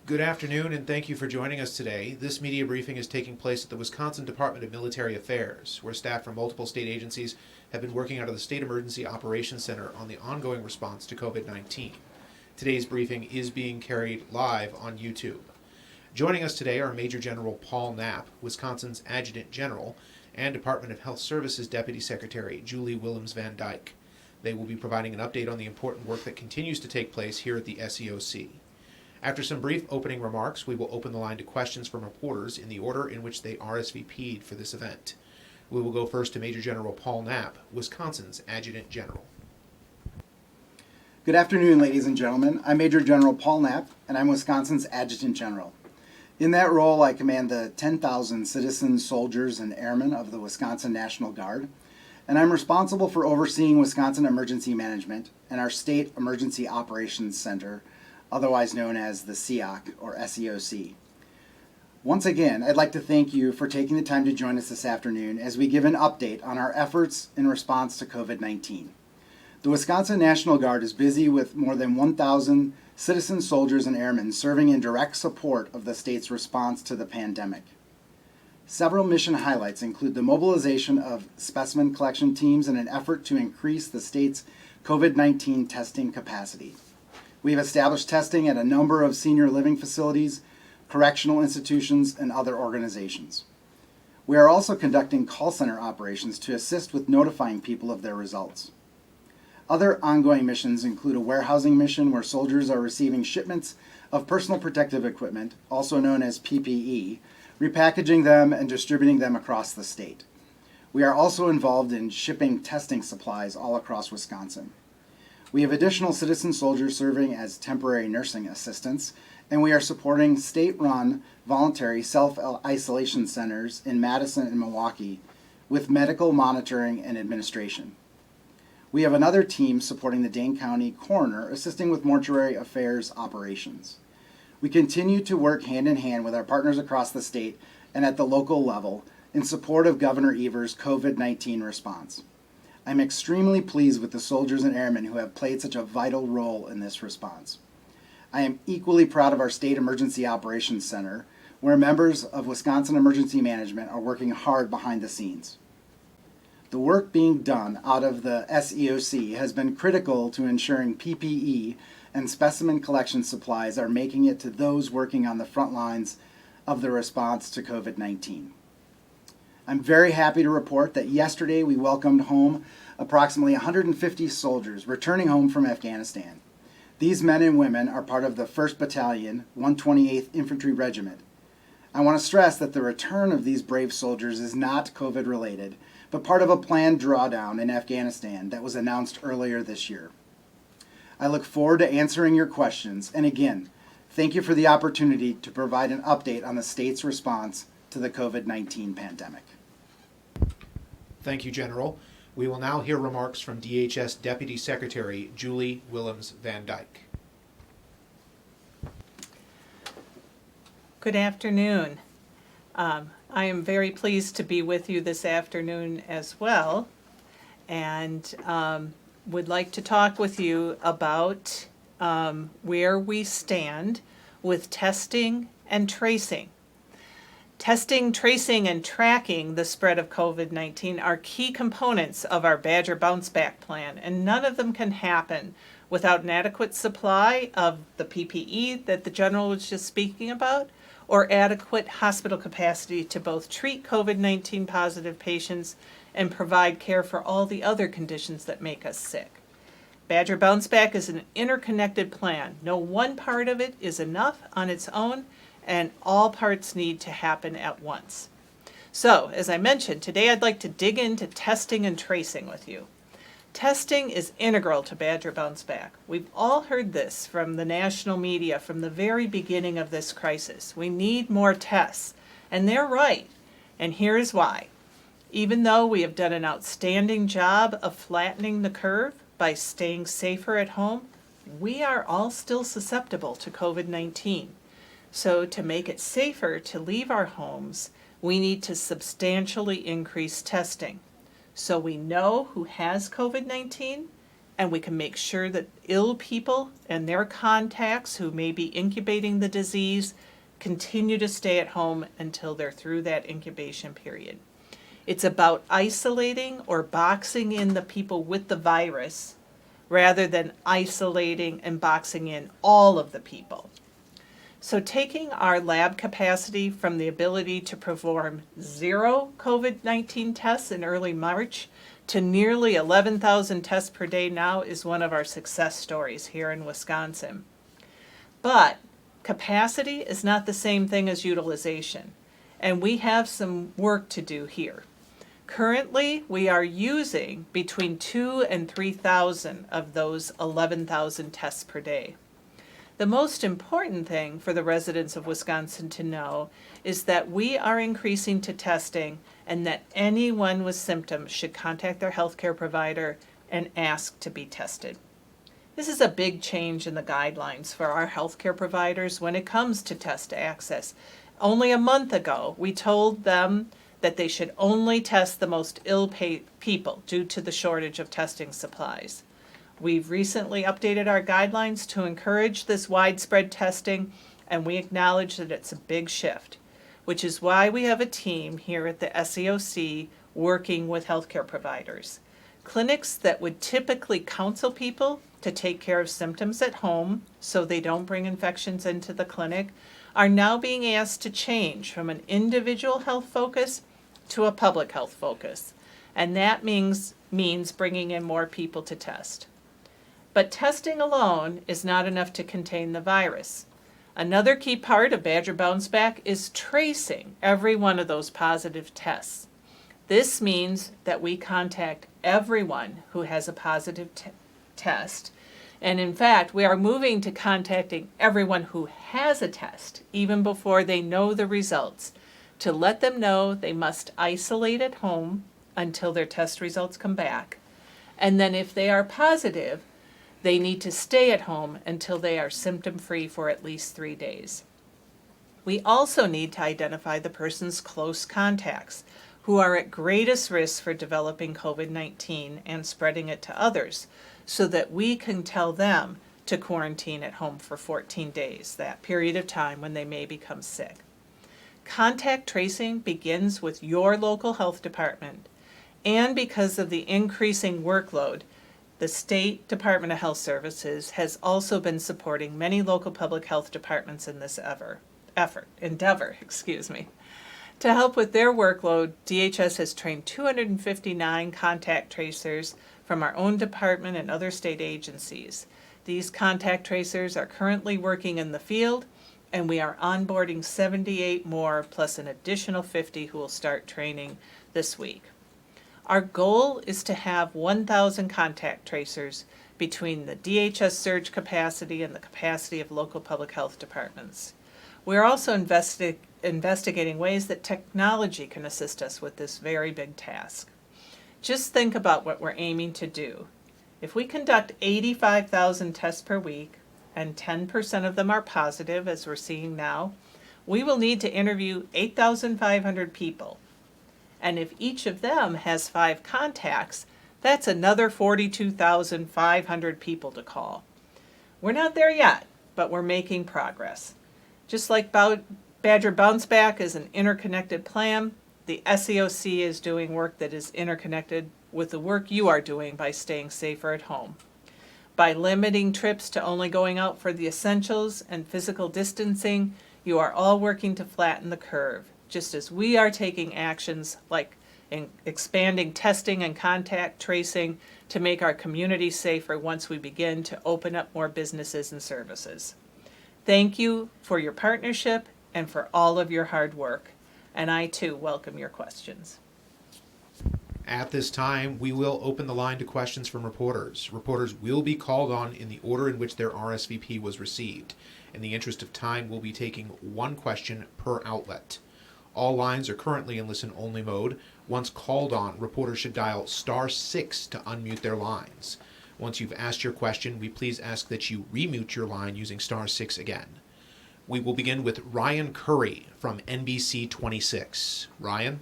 Good afternoon, and thank you for joining us today. This media briefing is taking place at the Wisconsin Department of Military Affairs, where staff from multiple state agencies have been working out of the State Emergency Operations Center on the ongoing response to COVID-19. Today's briefing is being carried live on YouTube. Joining us today are Major General Paul Knapp, Wisconsin's Adjutant General, and Department of Health Services Deputy Secretary Julie Willems Van Dyke. They will be providing an update on the important work that continues to take place here at the SEOC. After some brief opening remarks, we will open the line to questions from reporters in the order in which they RSVP'd for this event. We will go first to Major General Paul Knapp, Wisconsin's Adjutant General. Good afternoon, ladies and gentlemen. I'm Major General Paul Knapp, and I'm Wisconsin's Adjutant General. In that role, I command the 10,000 citizen soldiers and airmen of the Wisconsin National Guard, and I'm responsible for overseeing Wisconsin Emergency Management and our State Emergency Operations Center, otherwise known as the SEOC or SEOC. Once again, I'd like to thank you for taking the time to join us this afternoon as we give an update on our efforts in response to COVID-19. The Wisconsin National Guard is busy with more than 1,000 citizen soldiers and airmen serving in direct support of the state's response to the pandemic. Several mission highlights include the mobilization of specimen collection teams in an effort to increase the state's COVID-19 testing capacity. We have established testing at a number of senior living facilities, correctional institutions, and other organizations. We are also conducting call center operations to assist with notifying people of their results. Other ongoing missions include a warehousing mission where soldiers are receiving shipments of personal protective equipment, also known as PPE, repackaging them and distributing them across the state. We are also involved in shipping testing supplies all across Wisconsin. We have additional citizen soldiers serving as temporary nursing assistants, and we are supporting state-run voluntary self-isolation centers in Madison and Milwaukee with medical monitoring and administration. We have another team supporting the Dane County coroner assisting with mortuary affairs operations. We continue to work hand in hand with our partners across the state and at the local level in support of Governor Evers' COVID-19 response. I'm extremely pleased with the soldiers and airmen who have played such a vital role in this response. I am equally proud of our State Emergency Operations Center, where members of Wisconsin Emergency Management are working hard behind the scenes. The work being done out of the SEOC has been critical to ensuring PPE and specimen collection supplies are making it to those working on the front lines of the response to COVID-19. I'm very happy to report that yesterday we welcomed home approximately 150 soldiers returning home from Afghanistan. These men and women are part of the 1st Battalion, 128th Infantry Regiment. I want to stress that the return of these brave soldiers is not COVID-related, but part of a planned drawdown in Afghanistan that was announced earlier this year. I look forward to answering your questions, and again, thank you for the opportunity to provide an update on the state's response to the COVID-19 pandemic. Thank you, General. We will now hear remarks from DHS Deputy Secretary Julie Willems Van Dyke. Good afternoon. I am very pleased to be with you this afternoon as well, and would like to talk with you about where we stand with testing and tracing. Testing, tracing, and tracking the spread of COVID-19 are key components of our Badger Bounce Back Plan, and none of them can happen without an adequate supply of the PPE that the General was just speaking about, or adequate hospital capacity to both treat COVID-19 positive patients and provide care for all the other conditions that make us sick. Badger Bounce Back is an interconnected plan. No one part of it is enough on its own, and all parts need to happen at once. So, as I mentioned, today I'd like to dig into testing and tracing with you. Testing is integral to Badger Bounce Back. We've all heard this from the national media from the very beginning of this crisis. We need more tests, and they're right, and here's why. Even though we have done an outstanding job of flattening the curve by staying safer at home, we are all still susceptible to COVID-19. So to make it safer to leave our homes, we need to substantially increase testing so we know who has COVID-19 and we can make sure that ill people and their contacts who may be incubating the disease continue to stay at home until they're through that incubation period. It's about isolating or boxing in the people with the virus rather than isolating and boxing in all of the people. So taking our lab capacity from the ability to perform 0 COVID-19 tests in early March to nearly 11,000 tests per day now is one of our success stories here in Wisconsin. But capacity is not the same thing as utilization, and we have some work to do here. Currently, we are using between 2,000 and 3,000 of those 11,000 tests per day. The most important thing for the residents of Wisconsin to know is that we are increasing to testing and that anyone with symptoms should contact their healthcare provider and ask to be tested. This is a big change in the guidelines for our healthcare providers when it comes to test access. Only a month ago, we told them that they should only test the most ill people due to the shortage of testing supplies. We've recently updated our guidelines to encourage this widespread testing, and we acknowledge that it's a big shift, which is why we have a team here at the SEOC working with healthcare providers. Clinics that would typically counsel people to take care of symptoms at home so they don't bring infections into the clinic are now being asked to change from an individual health focus to a public health focus, and that means bringing in more people to test. But testing alone is not enough to contain the virus. Another key part of Badger Bounce Back is tracing every one of those positive tests. This means that we contact everyone who has a positive test, and in fact, we are moving to contacting everyone who has a test, even before they know the results, to let them know they must isolate at home until their test results come back. And then if they are positive, they need to stay at home until they are symptom-free for at least 3 days. We also need to identify the person's close contacts who are at greatest risk for developing COVID-19 and spreading it to others, so that we can tell them to quarantine at home for 14 days, that period of time when they may become sick. Contact tracing begins with your local health department, and because of the increasing workload, the State Department of Health Services has also been supporting many local public health departments in this endeavor. To help with their workload, DHS has trained 259 contact tracers from our own department and other state agencies. These contact tracers are currently working in the field, and we are onboarding 78 more, plus an additional 50 who will start training this week. Our goal is to have 1,000 contact tracers between the DHS surge capacity and the capacity of local public health departments. We are also investigating ways that technology can assist us with this very big task. Just think about what we're aiming to do. If we conduct 85,000 tests per week, and 10% of them are positive, as we're seeing now, we will need to interview 8,500 people. And if each of them has 5 contacts, that's another 42,500 people to call. We're not there yet, but we're making progress. Just like Badger Bounce Back is an interconnected plan, the SEOC is doing work that is interconnected with the work you are doing by staying safer at home. By limiting trips to only going out for the essentials and physical distancing, you are all working to flatten the curve, just as we are taking actions like expanding testing and contact tracing to make our community safer once we begin to open up more businesses and services. Thank you for your partnership and for all of your hard work, and I too welcome your questions. At this time, we will open the line to questions from reporters. Reporters will be called on in the order in which their RSVP was received. In the interest of time, we'll be taking one question per outlet. All lines are currently in listen-only mode. Once called on, reporters should dial *6 to unmute their lines. Once you've asked your question, we please ask that you remute your line using *6 again. We will begin with Ryan Curry from NBC 26. Ryan?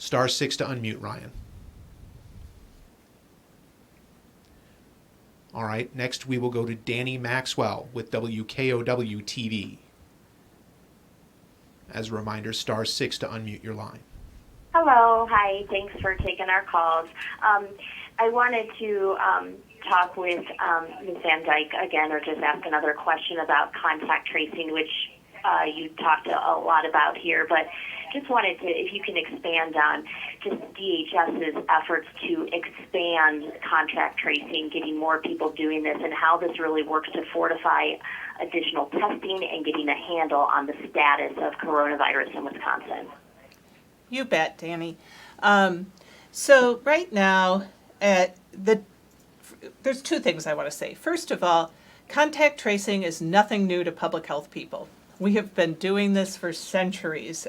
Star 6 to unmute Ryan. All right, next we will go to Danny Maxwell with WKOW TV. As a reminder, Star 6 to unmute your line. Hello, hi, thanks for taking our calls. I wanted to talk with Ms. Van Dyke again, or just ask another question about contact tracing, which you talked a lot about here, but just wanted to, if you can expand on just DHS's efforts to expand contact tracing, getting more people doing this, and how this really works to fortify additional testing and getting a handle on the status of coronavirus in Wisconsin. You bet, Danny. So right now, there's two things I want to say. First of all, contact tracing is nothing new to public health people. We have been doing this for centuries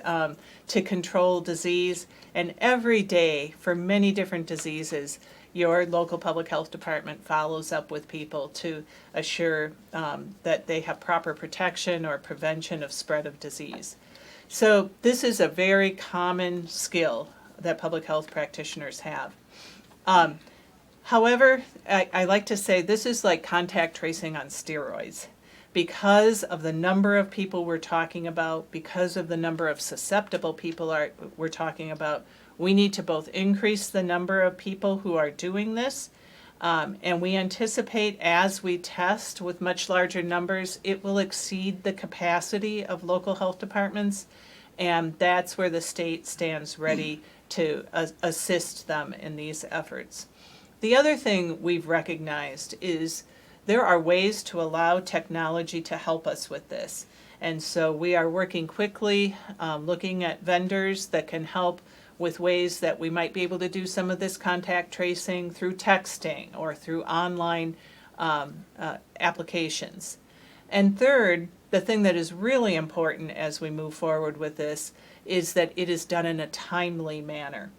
to control disease, and every day for many different diseases, your local public health department follows up with people to assure that they have proper protection or prevention of spread of disease. So this is a very common skill that public health practitioners have. However, I like to say this is like contact tracing on steroids. Because of the number of people we're talking about, because of the number of susceptible people we're talking about, we need to both increase the number of people who are doing this, and we anticipate as we test with much larger numbers, it will exceed the capacity of local health departments, and that's where the state stands ready to assist them in these efforts. The other thing we've recognized is there are ways to allow technology to help us with this. And so we are working quickly, looking at vendors that can help with ways that we might be able to do some of this contact tracing through texting or through online applications. And third, the thing that is really important as we move forward with this is that it is done in a timely manner.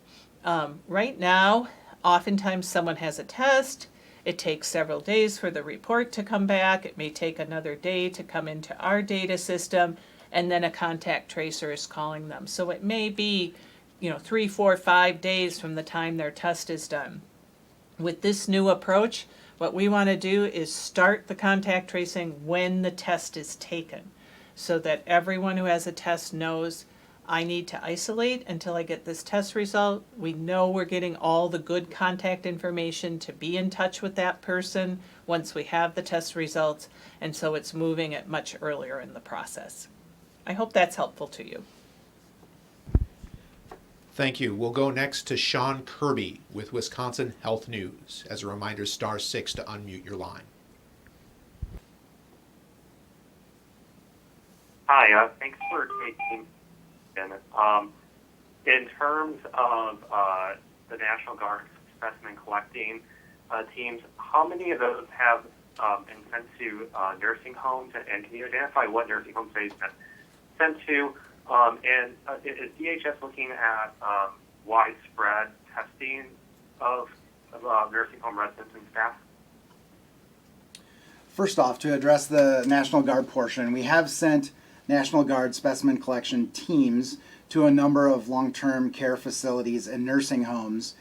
Right now, oftentimes someone has a test. It takes several days for the report to come back. It may take another day to come into our data system, and then a contact tracer is calling them. So it may be, 3, 4, 5 days from the time their test is done. With this new approach, what we want to do is start the contact tracing when the test is taken, so that everyone who has a test knows, I need to isolate until I get this test result. We know we're getting all the good contact information to be in touch with that person once we have the test results, and so it's moving it much earlier in the process. I hope that's helpful to you. Thank you. We'll go next to Sean Kirby with Wisconsin Health News. As a reminder, Star 6 to unmute your line. Hi, thanks for taking. In terms of the National Guard specimen collecting teams, how many of those have been sent to nursing homes, and can you identify what nursing homes they've been sent to? And is DHS looking at widespread testing of nursing home residents and staff? First off, to address the National Guard portion, we have sent National Guard specimen collection teams to a number of long-term care facilities and nursing homes.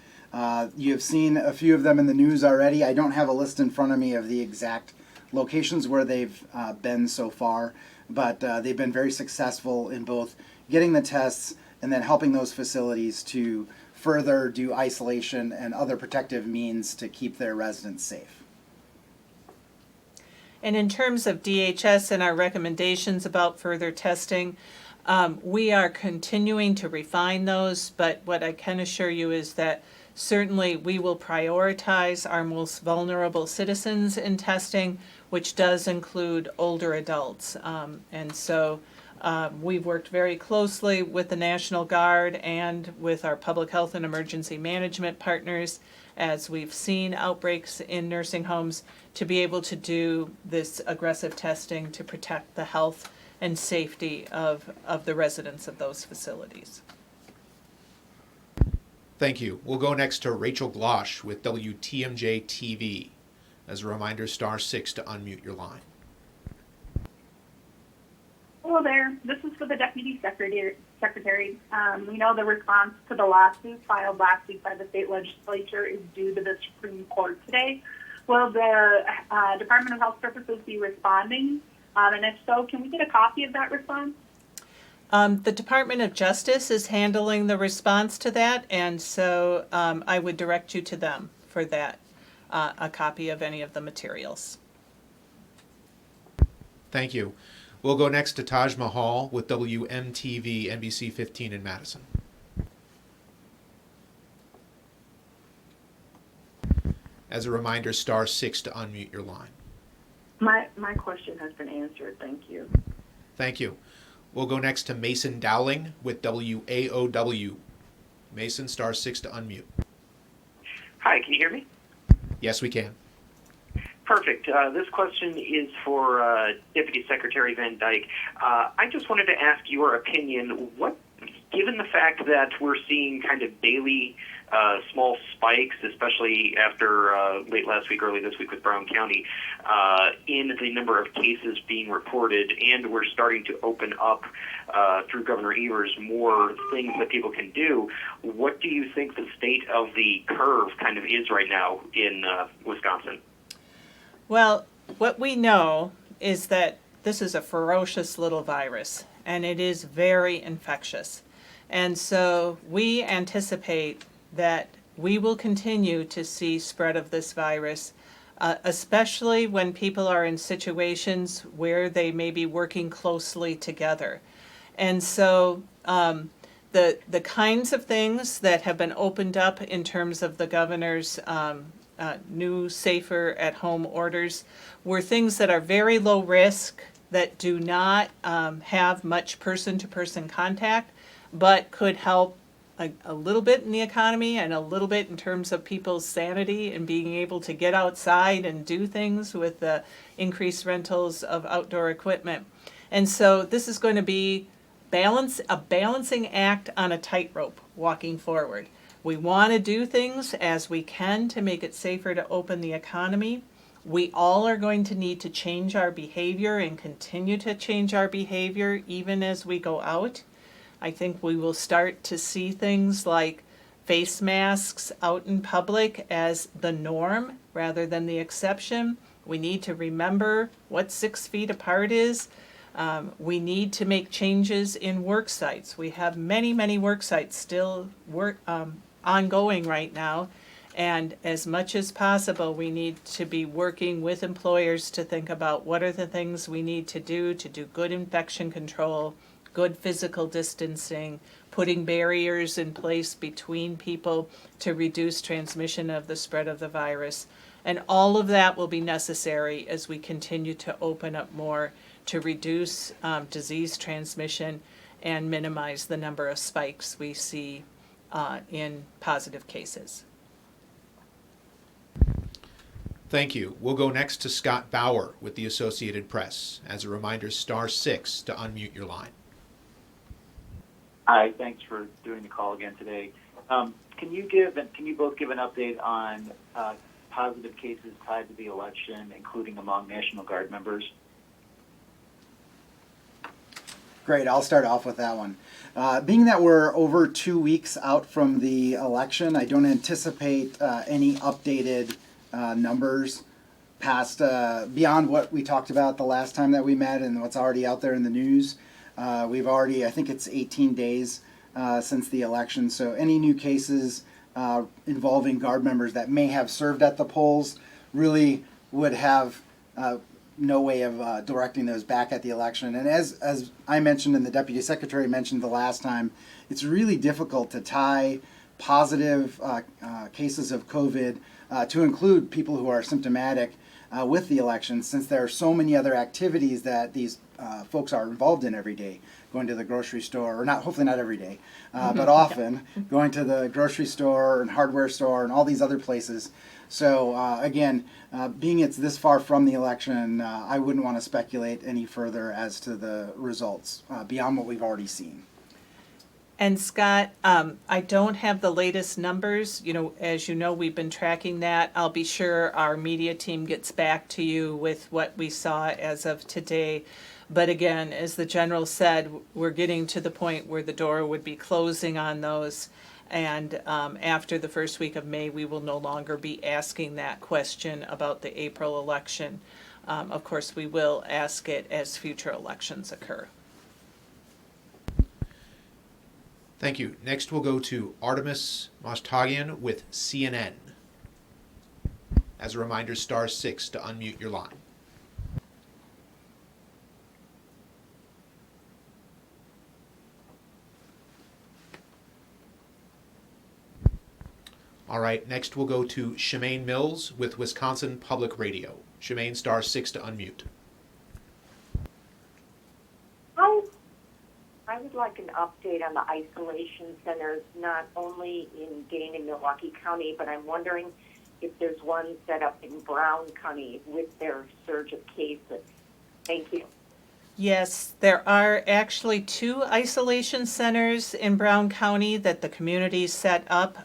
You have seen a few of them in the news already. I don't have a list in front of me of the exact locations where they've been so far, but they've been very successful in both getting the tests and then helping those facilities to further do isolation and other protective means to keep their residents safe. And in terms of DHS and our recommendations about further testing, we are continuing to refine those, but what I can assure you is that certainly we will prioritize our most vulnerable citizens in testing, which does include older adults. And so we've worked very closely with the National Guard and with our public health and emergency management partners as we've seen outbreaks in nursing homes to be able to do this aggressive testing to protect the health and safety of the residents of those facilities. Thank you. We'll go next to Rachel Glosh with WTMJ TV. As a reminder, Star 6 to unmute your line. Hello there. This is for the Deputy Secretary. We know the response to the lawsuit filed last week by the state legislature is due to the Supreme Court today. Will the Department of Health Services be responding? And if so, can we get a copy of that response? The Department of Justice is handling the response to that, and so I would direct you to them for that, a copy of any of the materials. Thank you. We'll go next to Taj Mahal with WMTV NBC 15 in Madison. As a reminder, *6 to unmute your line. My question has been answered. Thank you. Thank you. We'll go next to Mason Dowling with WAOW. Mason, *6 to unmute. Hi, can you hear me? Yes, we can. Perfect. This question is for Deputy Secretary Van Dyke. I just wanted to ask your opinion. Given the fact that we're seeing kind of daily small spikes, especially after late last week, early this week with Brown County, in the number of cases being reported, and we're starting to open up through Governor Evers more things that people can do, what do you think the state of the curve kind of is right now in Wisconsin? Well, what we know is that this is a ferocious little virus, and it is very infectious. And so we anticipate that we will continue to see spread of this virus, especially when people are in situations where they may be working closely together. And so the kinds of things that have been opened up in terms of the governor's new safer at home orders were things that are very low risk, that do not have much person-to-person contact, but could help a little bit in the economy and a little bit in terms of people's sanity and being able to get outside and do things with the increased rentals of outdoor equipment. And so this is going to be a balancing act on a tightrope walking forward. We want to do things as we can to make it safer to open the economy. We all are going to need to change our behavior and continue to change our behavior even as we go out. I think we will start to see things like face masks out in public as the norm rather than the exception. We need to remember what 6 feet apart is. We need to make changes in work sites. We have many work sites still ongoing right now. And as much as possible, we need to be working with employers to think about what are the things we need to do good infection control, good physical distancing, putting barriers in place between people to reduce transmission of the spread of the virus. And all of that will be necessary as we continue to open up more to reduce disease transmission and minimize the number of spikes we see in positive cases. Thank you. We'll go next to Scott Bauer with the Associated Press. As a reminder, *6 to unmute your line. Hi, thanks for doing the call again today. Can you both give an update on positive cases tied to the election, including among National Guard members? Great, I'll start off with that one. Being that we're over 2 weeks out from the election, I don't anticipate any updated numbers past beyond what we talked about the last time that we met and what's already out there in the news. We've already, I think it's 18 days since the election, so any new cases involving Guard members that may have served at the polls really would have no way of directing those back at the election. And as I mentioned and the Deputy Secretary mentioned the last time, it's really difficult to tie positive cases of COVID to include people who are symptomatic with the election, since there are so many other activities that these folks are involved in every day, going to the grocery store, or not, hopefully not every day, but often going to the grocery store and hardware store and all these other places. So again, being it's this far from the election, I wouldn't want to speculate any further as to the results beyond what we've already seen. And Scott, I don't have the latest numbers. As you know, we've been tracking that. I'll be sure our media team gets back to you with what we saw as of today. But again, as the general said, we're getting to the point where the door would be closing on those. And after the first week of May, we will no longer be asking that question about the April election. Of course, we will ask it as future elections occur. Thank you. Next, we'll go to Artemis Mostagian with CNN. As a reminder, *6 to unmute your line. All right, next we'll go to Shemaine Mills with Wisconsin Public Radio. Shemaine, *6 to unmute. I would like an update on the isolation centers, not only in Dane and Milwaukee County, but I'm wondering if there's one set up in Brown County with their surge of cases. Thank you. Yes, there are actually 2 isolation centers in Brown County that the community set up.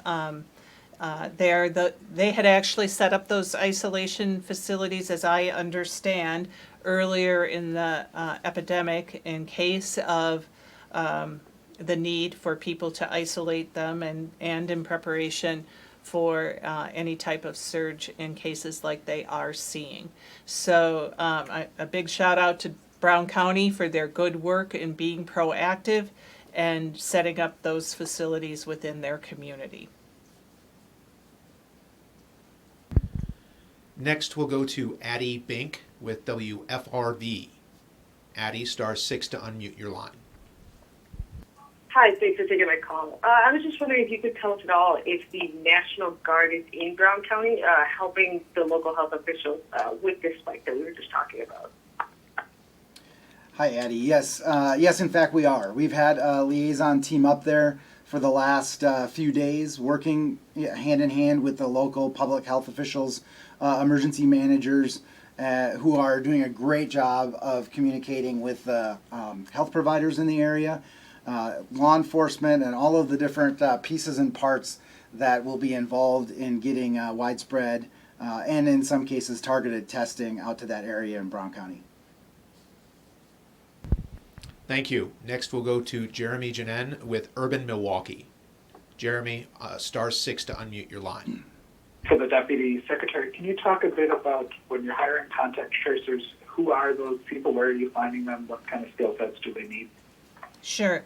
They had actually set up those isolation facilities, as I understand, earlier in the epidemic in case of the need for people to isolate them and in preparation for any type of surge in cases like they are seeing. So a big shout out to Brown County for their good work in being proactive and setting up those facilities within their community. Next, we'll go to Addie Bink with WFRV. Addie, *6 to unmute your line. Hi, thanks for taking my call. I was just wondering if you could tell us at all if the National Guard is in Brown County helping the local health officials with this spike that we were just talking about. Hi, Addie. Yes, in fact, we are. We've had a liaison team up there for the last few days, working hand in hand with the local public health officials, emergency managers, who are doing a great job of communicating with the health providers in the area, law enforcement, and all of the different pieces and parts that will be involved in getting widespread and in some cases targeted testing out to that area in Brown County. Thank you. Next, we'll go to Jeremy Janen with Urban Milwaukee. Jeremy, *6 to unmute your line. For the Deputy Secretary, can you talk a bit about when you're hiring contact tracers, who are those people, where are you finding them, what kind of skill sets do they need? Sure.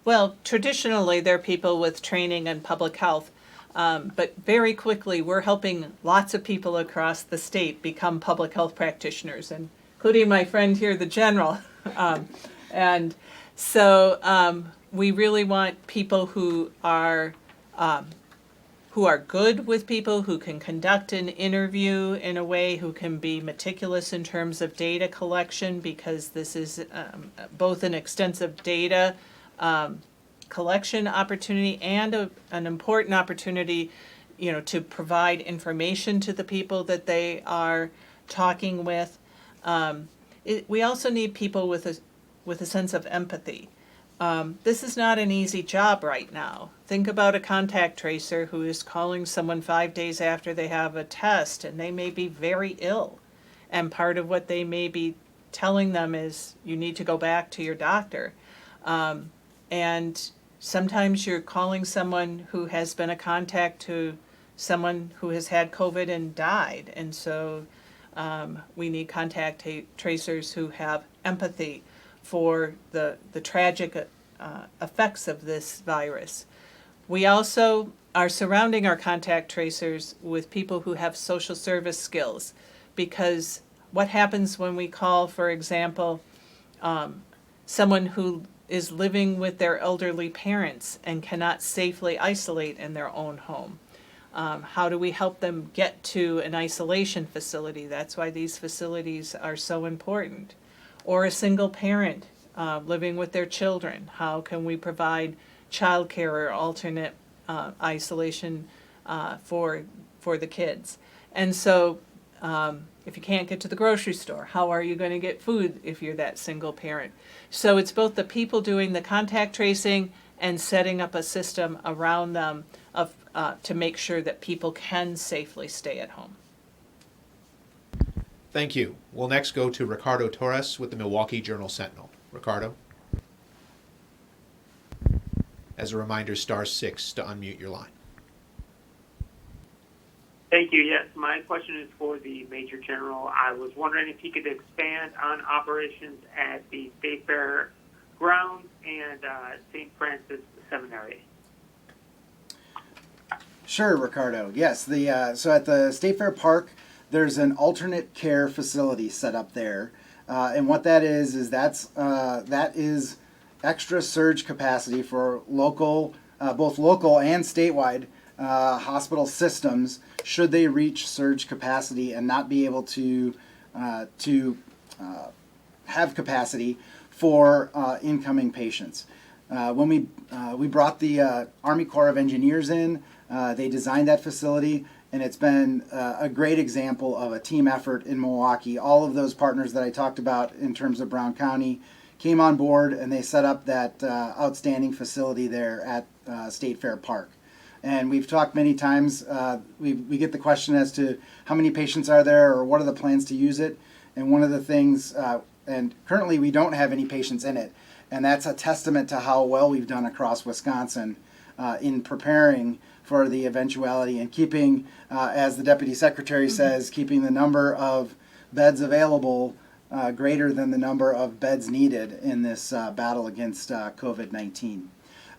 Well, traditionally, they're people with training in public health, but very quickly, we're helping lots of people across the state become public health practitioners, including my friend here, the General. And so we really want people who are good with people, who can conduct an interview in a way, who can be meticulous in terms of data collection, because this is both an extensive data collection opportunity and an important opportunity, to provide information to the people that they are talking with. We also need people with a sense of empathy. This is not an easy job right now. Think about a contact tracer who is calling someone 5 days after they have a test and they may be very ill. And part of what they may be telling them is you need to go back to your doctor. And sometimes you're calling someone who has been a contact to someone who has had COVID and died. And so we need contact tracers who have empathy for the tragic effects of this virus. We also are surrounding our contact tracers with people who have social service skills, because what happens when we call, for example, someone who is living with their elderly parents and cannot safely isolate in their own home? How do we help them get to an isolation facility? That's why these facilities are so important. Or a single parent living with their children. How can we provide childcare or alternate isolation for the kids? And so if you can't get to the grocery store, how are you going to get food if you're that single parent? So it's both the people doing the contact tracing and setting up a system around them of, to make sure that people can safely stay at home. Thank you. We'll next go to Ricardo Torres with the Milwaukee Journal-Sentinel. Ricardo? As a reminder, *6 to unmute your line. Thank you. Yes, my question is for the Major General. I was wondering if he could expand on operations at the State Fair grounds and St. Francis Seminary. Sure, Ricardo. Yes, so at the State Fair Park, there's an alternate care facility set up there, and what that is that is extra surge capacity for local, both local and statewide hospital systems should they reach surge capacity and not be able to have capacity for incoming patients. When we brought the Army Corps of Engineers in, they designed that facility, and it's been a great example of a team effort in Milwaukee. All of those partners that I talked about in terms of Brown County came on board, and they set up that outstanding facility there at State Fair Park. And we've talked many times, we get the question as to how many patients are there or what are the plans to use it. And one of the things, and currently we don't have any patients in it, and that's a testament to how well we've done across Wisconsin in preparing for the eventuality and keeping, as the Deputy Secretary says, keeping the number of beds available greater than the number of beds needed in this battle against COVID-19.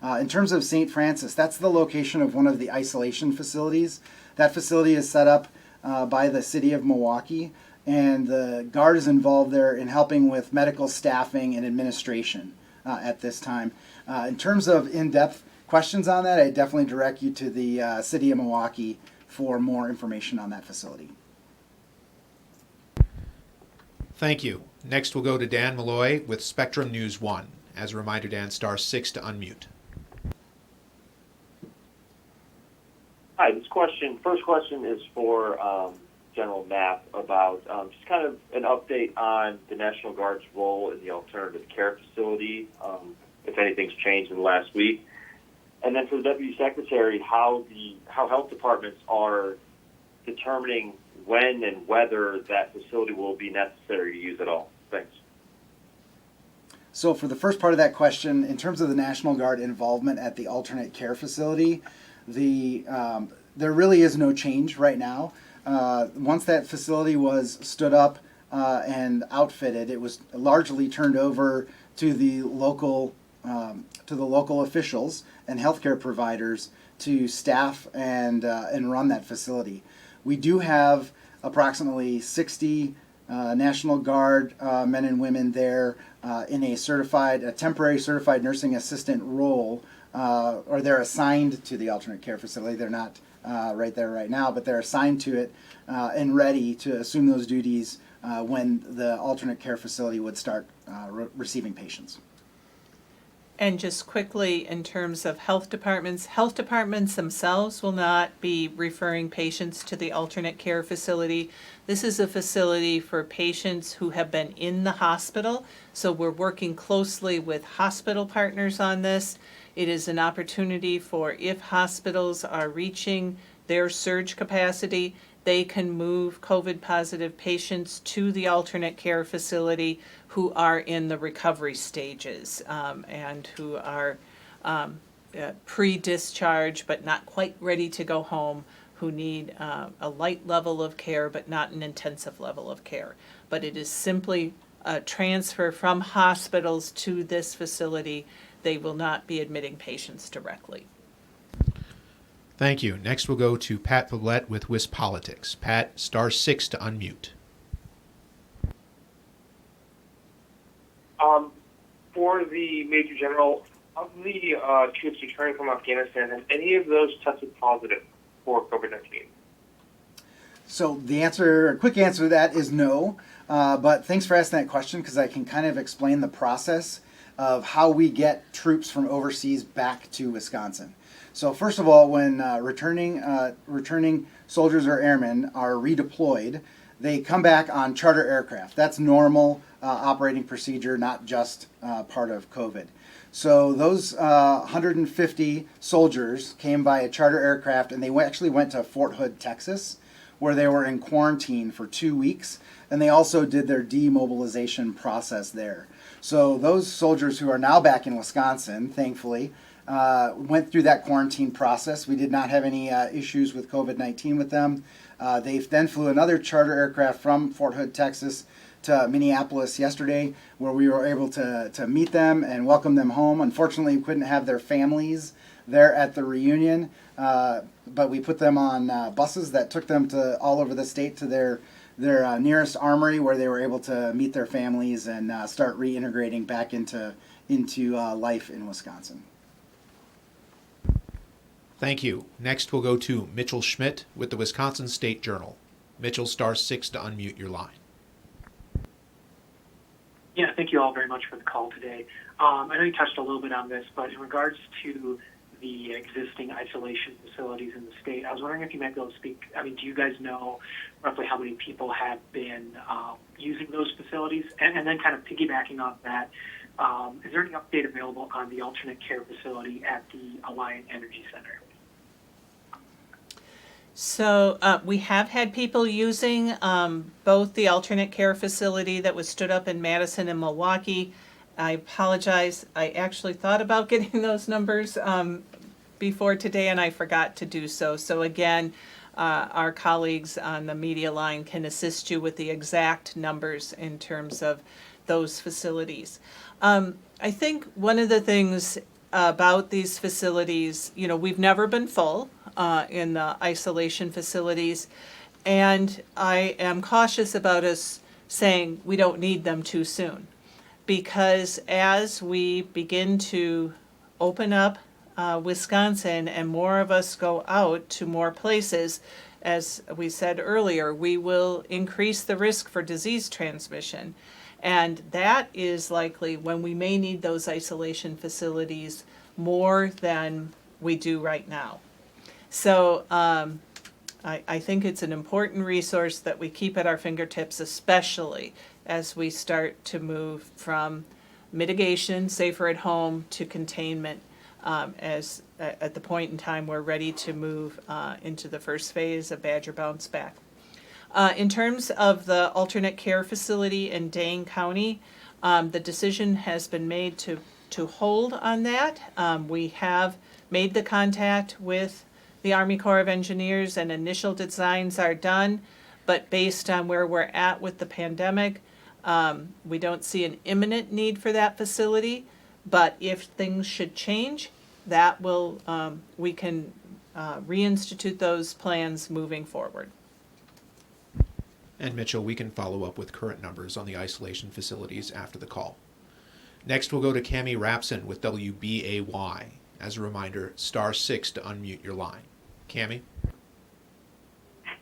In terms of St. Francis, that's the location of one of the isolation facilities. That facility is set up by the city of Milwaukee, and the Guard is involved there in helping with medical staffing and administration at this time. In terms of in-depth questions on that, I definitely direct you to the city of Milwaukee for more information on that facility. Thank you. Next we'll go to Dan Malloy with Spectrum News 1. As a reminder, Dan, *6 to unmute. Hi, first question is for General Knapp about just kind of an update on the National Guard's role in the alternative care facility, if anything's changed in the last week. And then for the Deputy Secretary, how health departments are determining when and whether that facility will be necessary to use at all. Thanks. So for the first part of that question, in terms of the National Guard involvement at the alternate care facility, there really is no change right now. Once that facility was stood up and outfitted, it was largely turned over to the local officials and healthcare providers to staff and run that facility. We do have approximately 60 National Guard men and women there in a temporary certified nursing assistant role, or they're assigned to the alternate care facility. They're not right there right now, but they're assigned to it and ready to assume those duties when the alternate care facility would start receiving patients. And just quickly, in terms of health departments themselves will not be referring patients to the alternate care facility. This is a facility for patients who have been in the hospital, so we're working closely with hospital partners on this. It is an opportunity for, if hospitals are reaching their surge capacity, they can move COVID-positive patients to the alternate care facility who are in the recovery stages and who are pre-discharge but not quite ready to go home, who need a light level of care but not an intensive level of care. But it is simply a transfer from hospitals to this facility. They will not be admitting patients directly. Thank you. Next we'll go to Pat Pablett with Wisp Politics. Pat, *6 to unmute. For the Major General, of the troops returning from Afghanistan, have any of those tested positive for COVID-19? So a quick answer to that is no, but thanks for asking that question because I can kind of explain the process of how we get troops from overseas back to Wisconsin. So first of all, when returning soldiers or airmen are redeployed, they come back on charter aircraft. That's normal operating procedure, not just part of COVID. So those 150 soldiers came by a charter aircraft, and they actually went to Fort Hood, Texas, where they were in quarantine for 2 weeks, and they also did their demobilization process there. So those soldiers who are now back in Wisconsin, thankfully, went through that quarantine process. We did not have any issues with COVID-19 with them. They then flew another charter aircraft from Fort Hood, Texas, to Minneapolis yesterday, where we were able to meet them and welcome them home. Unfortunately, we couldn't have their families there at the reunion, but we put them on buses that took them to all over the state to their nearest armory, where they were able to meet their families and start reintegrating back into life in Wisconsin. Thank you. Next, we'll go to Mitchell Schmidt with the Wisconsin State Journal. Mitchell, *6 to unmute your line. Yeah, thank you all very much for the call today. I know you touched a little bit on this, but in regards to the existing isolation facilities in the state, I was wondering if you might be able to speak. I mean, do you guys know roughly how many people have been using those facilities? And then kind of piggybacking off that, is there any update available on the alternate care facility at the Alliant Energy Center? So we have had people using both the alternate care facility that was stood up in Madison and Milwaukee. I apologize. I actually thought about getting those numbers before today, and I forgot to do so. So again, our colleagues on the media line can assist you with the exact numbers in terms of those facilities. I think one of the things about these facilities, you know, we've never been full in the isolation facilities, and I am cautious about us saying we don't need them too soon, because as we begin to open up Wisconsin and more of us go out to more places, as we said earlier, we will increase the risk for disease transmission. And that is likely when we may need those isolation facilities more than we do right now. So I think it's an important resource that we keep at our fingertips, especially as we start to move from mitigation, safer at home, to containment, as at the point in time we're ready to move into the first phase of Badger Bounce Back. In terms of the alternate care facility in Dane County, the decision has been made to hold on that. We have made the contact with the Army Corps of Engineers, and initial designs are done, but based on where we're at with the pandemic, we don't see an imminent need for that facility. But if things should change, that will we can reinstitute those plans moving forward. And Mitchell, we can follow up with current numbers on the isolation facilities after the call. Next, we'll go to Cami Rapson with WBAY. As a reminder, *6 to unmute your line. Cami?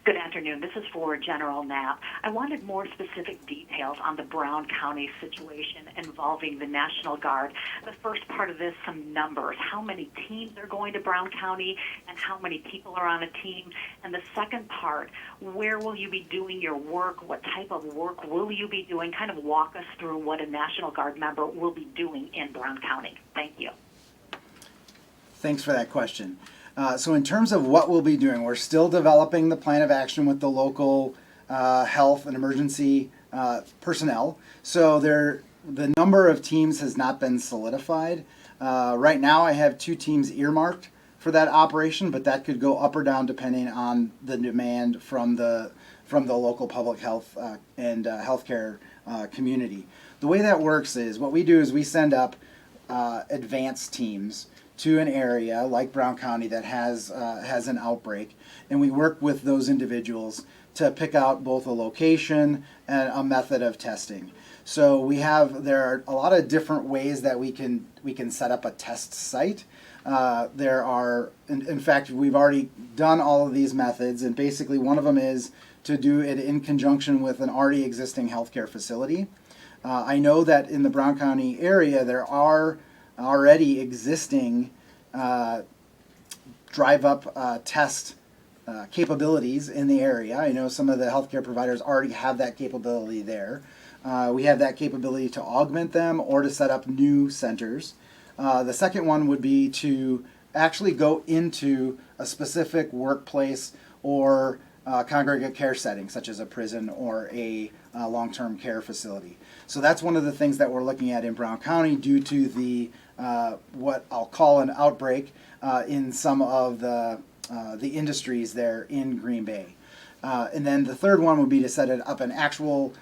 Good afternoon. This is for General Knapp. I wanted more specific details on the Brown County situation involving the National Guard. The first part of this, some numbers. How many teams are going to Brown County and how many people are on a team? And the second part, where will you be doing your work? What type of work will you be doing? Kind of walk us through what a National Guard member will be doing in Brown County. Thank you. Thanks for that question. So in terms of what we'll be doing, we're still developing the plan of action with the local health and emergency personnel. So the number of teams has not been solidified. Right now I have 2 teams earmarked for that operation, but that could go up or down depending on the demand from the local public health and healthcare community. The way that works is what we do is we send up advanced teams to an area like Brown County that has an outbreak, and we work with those individuals to pick out both a location and a method of testing. So there are a lot of different ways that we can set up a test site. There are, in fact, we've already done all of these methods, and basically one of them is to do it in conjunction with an already existing healthcare facility. I know that in the Brown County area there are already existing drive-up test capabilities in the area. I know some of the healthcare providers already have that capability there. We have that capability to augment them or to set up new centers. The second one would be to actually go into a specific workplace or congregate care setting, such as a prison or a long-term care facility. So that's one of the things that we're looking at in Brown County due to the what I'll call an outbreak in some of the industries there in Green Bay. And then the third one would be to set it up an actual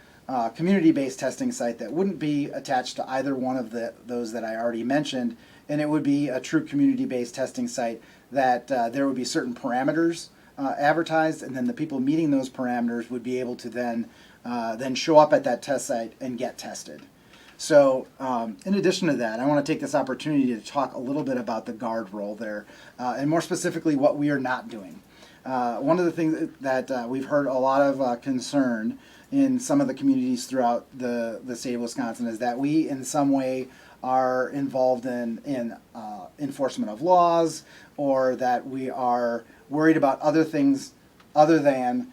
community-based testing site that wouldn't be attached to either one of those that I already mentioned, and it would be a true community-based testing site that there would be certain parameters advertised, and then the people meeting those parameters would be able to then show up at that test site and get tested. So in addition to that, I want to take this opportunity to talk a little bit about the GARD role there, and more specifically what we are not doing. One of the things that we've heard a lot of concern in some of the communities throughout the state of Wisconsin is that we in some way are involved in enforcement of laws, or that we are worried about other things other than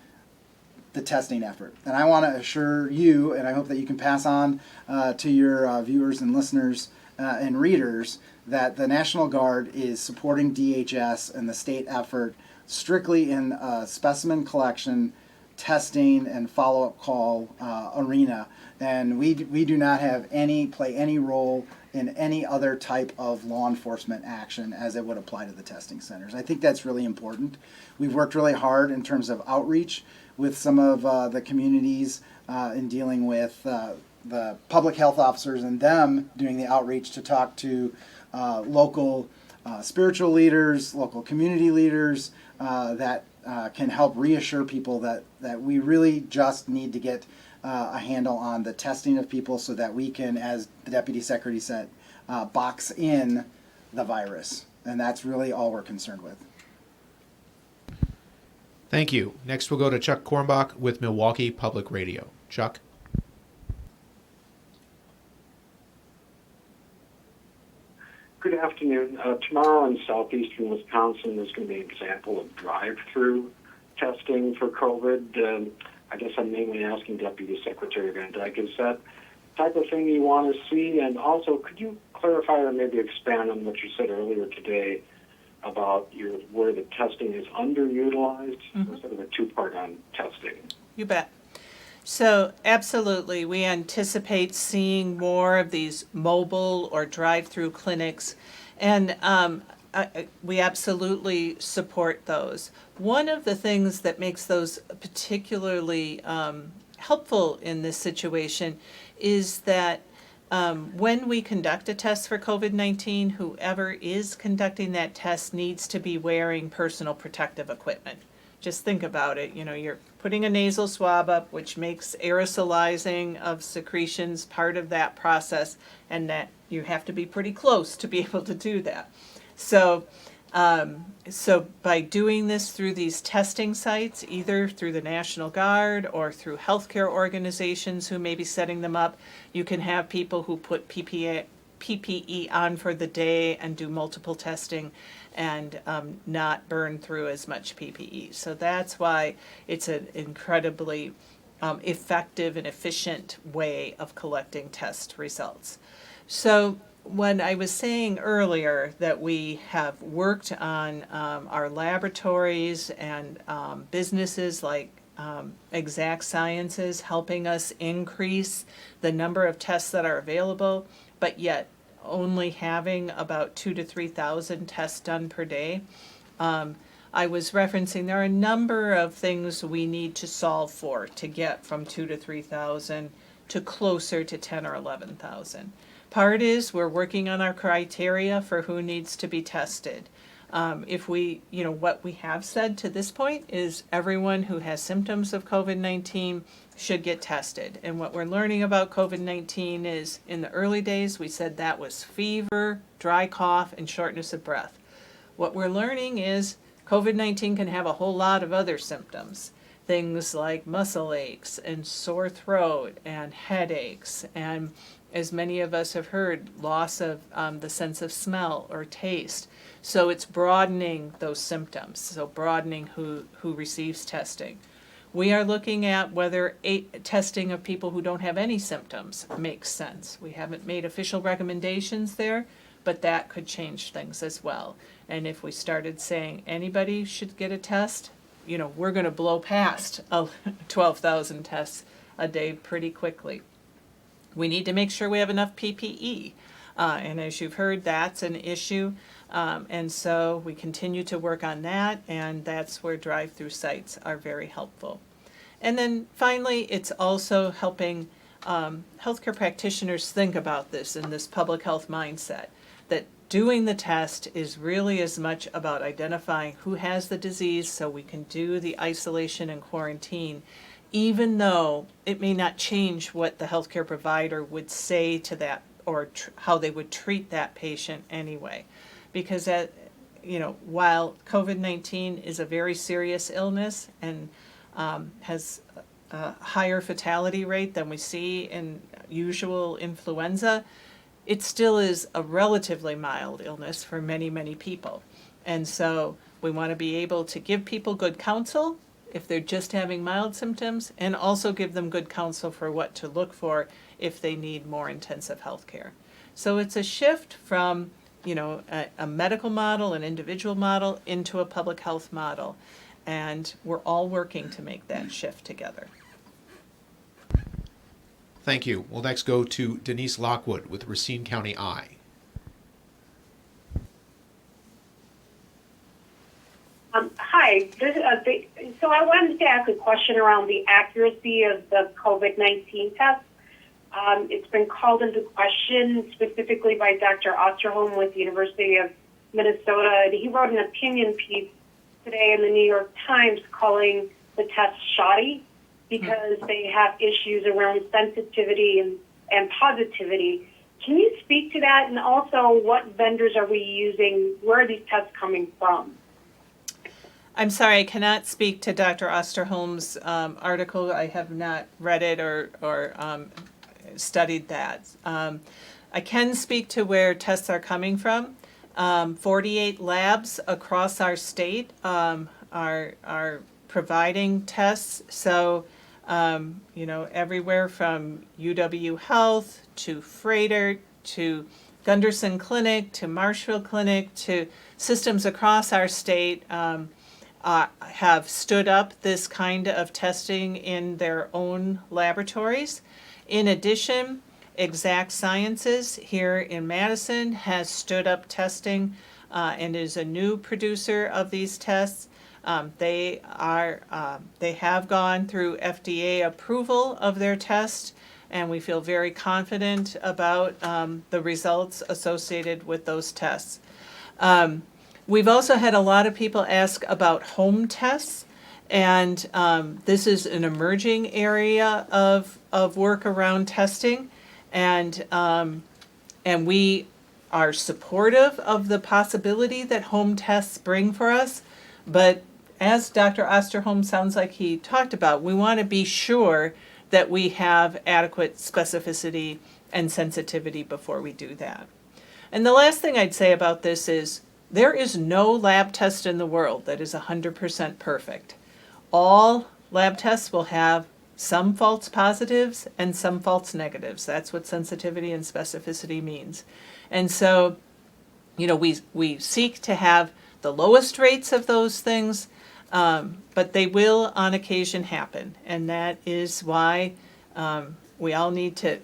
the testing effort. And I want to assure you, and I hope that you can pass on to your viewers and listeners and readers, that the National Guard is supporting DHS and the state effort strictly in specimen collection, testing, and follow-up call arena. And we do not have play any role in any other type of law enforcement action as it would apply to the testing centers. I think that's really important. We've worked really hard in terms of outreach with some of the communities in dealing with the public health officers and them doing the outreach to talk to local spiritual leaders, local community leaders that can help reassure people that we really just need to get a handle on the testing of people so that we can, as the Deputy Secretary said, box in the virus. And that's really all we're concerned with. Thank you. Next, we'll go to Chuck Kornbach with Milwaukee Public Radio. Chuck? Good afternoon. Tomorrow in southeastern Wisconsin, there's going to be an example of drive-through testing for COVID. I guess I'm mainly asking Deputy Secretary Van Dyke, is that type of thing you want to see? And also, could you clarify or maybe expand on what you said earlier today about where the testing is underutilized? Mm-hmm. Sort of a two-part on testing. You bet. So absolutely, we anticipate seeing more of these mobile or drive-through clinics, and we absolutely support those. One of the things that makes those particularly helpful in this situation is that when we conduct a test for COVID-19, whoever is conducting that test needs to be wearing personal protective equipment. Just think about it. You know, you're putting a nasal swab up, which makes aerosolizing of secretions part of that process, and that you have to be pretty close to be able to do that. So by doing this through these testing sites, either through the National Guard or through healthcare organizations who may be setting them up, you can have people who put PPE on for the day and do multiple testing and not burn through as much PPE. So that's why it's an incredibly effective and efficient way of collecting test results. So when I was saying earlier that we have worked on our laboratories and businesses like Exact Sciences helping us increase the number of tests that are available, but yet only having about 2,000 to 3,000 tests done per day. I was referencing there are a number of things we need to solve for to get from 2,000 to 3,000 to closer to 10,000 or 11,000. Part is we're working on our criteria for who needs to be tested. If we, what we have said to this point is everyone who has symptoms of COVID-19 should get tested. And what we're learning about COVID-19 is in the early days, we said that was fever, dry cough, and shortness of breath. What we're learning is COVID-19 can have a whole lot of other symptoms. things like muscle aches and sore throat and headaches, and as many of us have heard, loss of the sense of smell or taste. So it's broadening those symptoms, so broadening who receives testing. We are looking at whether testing of people who don't have any symptoms makes sense. We haven't made official recommendations there, but that could change things as well. And if we started saying anybody should get a test, you know, we're going to blow past 12,000 tests a day pretty quickly. We need to make sure we have enough PPE. And as you've heard, that's an issue. And so we continue to work on that, and that's where drive-through sites are very helpful. And then finally, it's also helping healthcare practitioners think about this in this public health mindset, that doing the test is really as much about identifying who has the disease so we can do the isolation and quarantine, even though it may not change what the healthcare provider would say to that or how they would treat that patient anyway. Because while COVID-19 is a very serious illness and has a higher fatality rate than we see in usual influenza, it still is a relatively mild illness for many, many people. And so we want to be able to give people good counsel if they're just having mild symptoms, and also give them good counsel for what to look for if they need more intensive health care. So it's a shift from a medical model, an individual model, into a public health model. And we're all working to make that shift together. Thank you. We'll next go to Denise Lockwood with Racine County Eye. Hi. So I wanted to ask a question around the accuracy of the COVID-19 test. It's been called into question specifically by Dr. Osterholm with the University of Minnesota. He wrote an opinion piece today in the New York Times calling the test shoddy because they have issues around sensitivity and positivity. Can you speak to that? And also, what vendors are we using? Where are these tests coming from? I'm sorry, I cannot speak to Dr. Osterholm's article. I have not read it or studied that. I can speak to where tests are coming from. 48 labs across our state are providing tests. So, everywhere from UW Health to Freighter to Gunderson Clinic to Marshfield Clinic to systems across our state have stood up this kind of testing in their own laboratories. In addition, Exact Sciences here in Madison has stood up testing and is a new producer of these tests. They have gone through FDA approval of their test, and we feel very confident about the results associated with those tests. We've also had a lot of people ask about home tests, and this is an emerging area of work around testing, and we are supportive of the possibility that home tests bring for us, but as Dr. Osterholm sounds like he talked about, we want to be sure that we have adequate specificity and sensitivity before we do that. And the last thing I'd say about this is there is no lab test in the world that is 100% perfect. All lab tests will have some false positives and some false negatives. That's what sensitivity and specificity means. And so, we seek to have the lowest rates of those things, but they will on occasion happen. And that is why we all need to,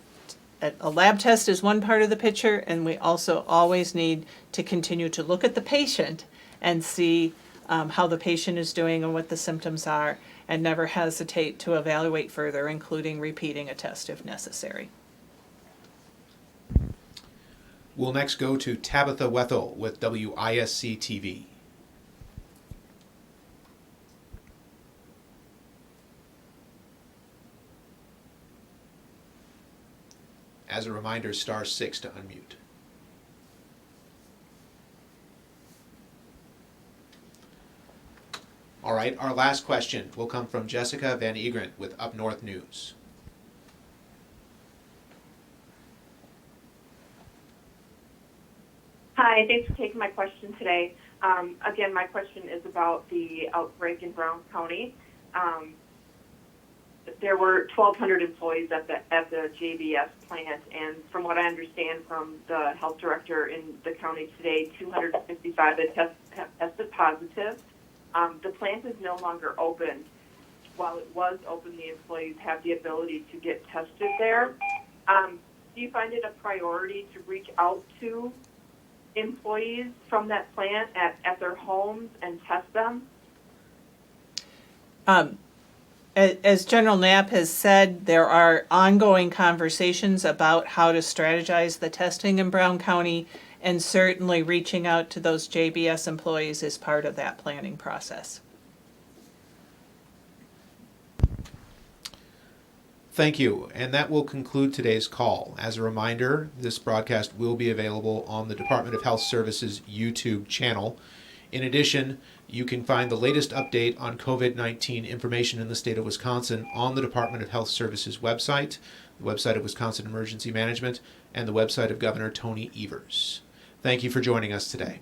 a lab test is one part of the picture, and we also always need to continue to look at the patient and see how the patient is doing and what the symptoms are, and never hesitate to evaluate further, including repeating a test if necessary. We'll next go to Tabitha Wethel with WISC TV. As a reminder, *6 to unmute. All right, our last question will come from Jessica Van Egrent with Up North News. Hi, thanks for taking my question today. Again, my question is about the outbreak in Brown County. There were 1,200 employees at the JBS plant, and from what I understand from the health director in the county today, 255 have tested positive. The plant is no longer open. While it was open, the employees have the ability to get tested there. Do you find it a priority to reach out to employees from that plant at their homes and test them? As General Knapp has said, there are ongoing conversations about how to strategize the testing in Brown County, and certainly reaching out to those JBS employees is part of that planning process. Thank you, and that will conclude today's call. As a reminder, this broadcast will be available on the Department of Health Services YouTube channel. In addition, you can find the latest update on COVID-19 information in the state of Wisconsin on the Department of Health Services website, the website of Wisconsin Emergency Management, and the website of Governor Tony Evers. Thank you for joining us today.